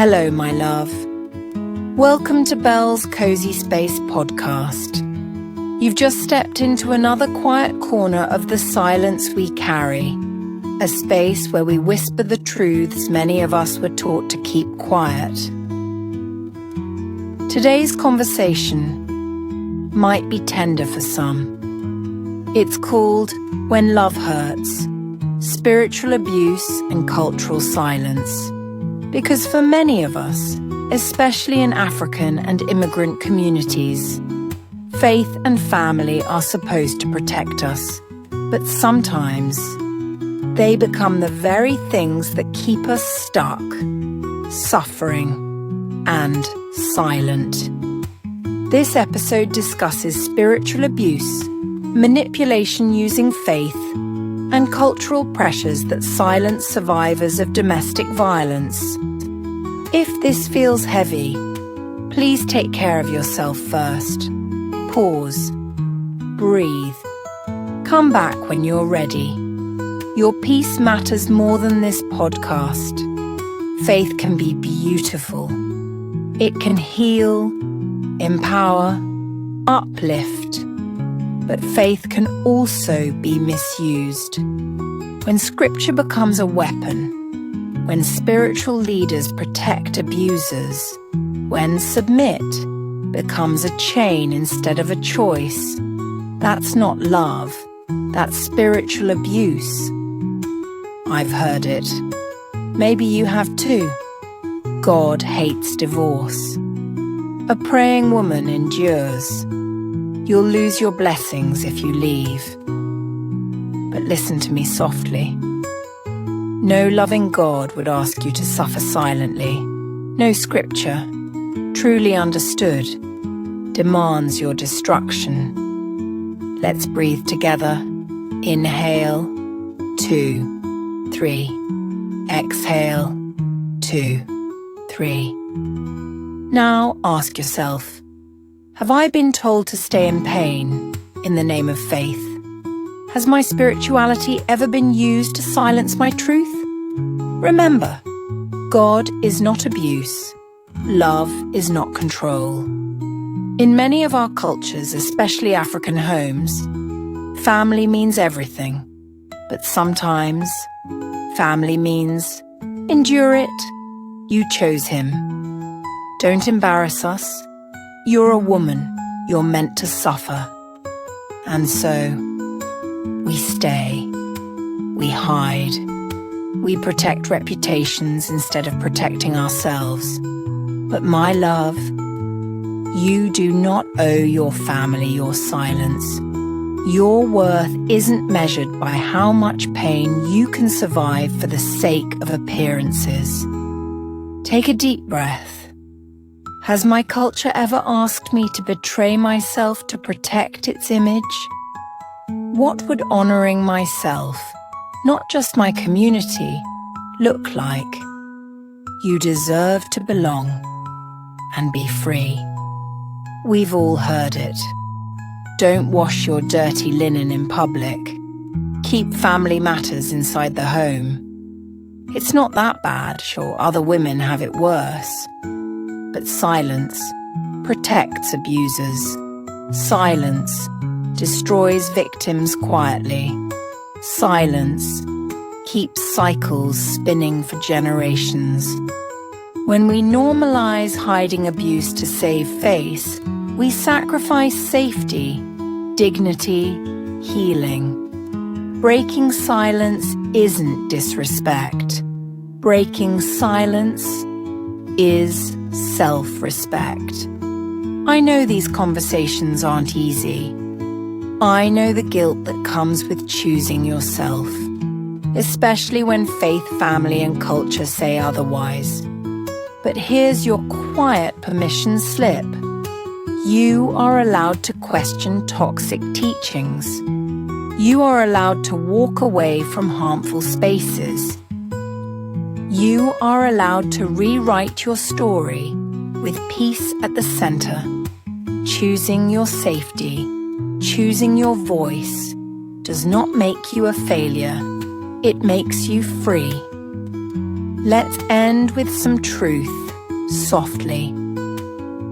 Hello, my love. Welcome to Belle's Cozy Space podcast. You've just stepped into another quiet corner of the silence we carry, a space where we whisper the truths many of us were taught to keep quiet. Today's conversation might be tender for some. It's called When Love Hurts, Spiritual Abuse and Cultural Silence. Because for many of us, especially in African and immigrant communities, faith and family are supposed to protect us, but sometimes they become the very things that keep us stuck, suffering, and silent. This episode discusses spiritual abuse, manipulation using faith, and cultural pressures that silence survivors of domestic violence. If this feels heavy, please take care of yourself first. Pause. Breathe. Come back when you're ready. Your peace matters more than this podcast. Faith can be beautiful. It can heal, empower, uplift. But faith can also be misused. When scripture becomes a weapon, when spiritual leaders protect abusers, when submit becomes a chain instead of a choice, that's not love, that's spiritual abuse. I've heard it. Maybe you have too. God hates divorce. A praying woman endures. You'll lose your blessings if you leave. But listen to me softly. No loving God would ask you to suffer silently. No scripture, truly understood, demands your destruction. Let's breathe together. Inhale, 2, 3. Exhale, 2, 3. Now ask yourself, have I been told to stay in pain in the name of faith? Has my spirituality ever been used to silence my truth? Remember, God is not abuse. Love is not control. In many of our cultures, especially African homes, family means everything. But sometimes, family means, endure it. You chose him. Don't embarrass us. You're a woman, you're meant to suffer. And so, we stay, we hide, we protect reputations instead of protecting ourselves. But my love, you do not owe your family your silence. Your worth isn't measured by how much pain you can survive for the sake of appearances. Take a deep breath. Has my culture ever asked me to betray myself to protect its image? What would honoring myself, not just my community, look like? You deserve to belong and be free. We've all heard it. Don't wash your dirty linen in public. Keep family matters inside the home. It's not that bad, sure, other women have it worse. But silence protects abusers. Silence destroys victims quietly. Silence keeps cycles spinning for generations. When we normalize hiding abuse to save face, we sacrifice safety, dignity, healing. Breaking silence isn't disrespect. Breaking silence is self-respect. I know these conversations aren't easy. I know the guilt that comes with choosing yourself, especially when faith, family, and culture say otherwise. But here's your quiet permission slip. You are allowed to question toxic teachings. You are allowed to walk away from harmful spaces. You are allowed to rewrite your story with peace at the center. Choosing your safety, choosing your voice, does not make you a failure. It makes you free. Let's end with some truth. softly.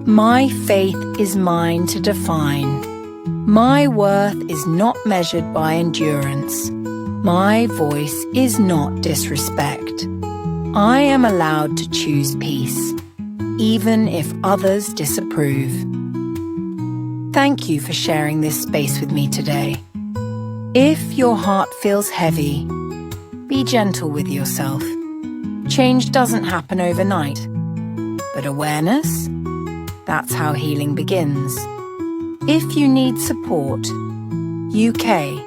My faith is mine to define. My worth is not measured by endurance. My voice is not disrespect. I am allowed to choose peace, even if others disapprove. Thank you for sharing this space with me today. If your heart feels heavy, be gentle with yourself. Change doesn't happen overnight, but awareness, that's how healing begins. If you need support, UK,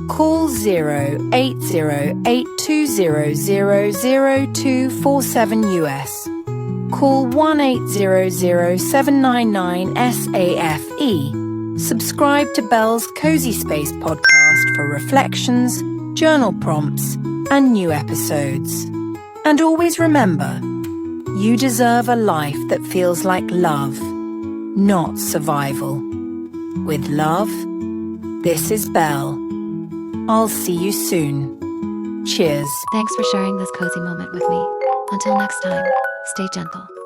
call 08082000247 US. Call 1-800-799-SAFE. Subscribe to Belle's Cozy Space podcast for reflections, journal prompts, and new episodes. And always remember, you deserve a life that feels like love, not survival. With love, this is Belle. I'll see you soon. Cheers. Thanks for sharing this cozy moment with me. Until next time, stay gentle.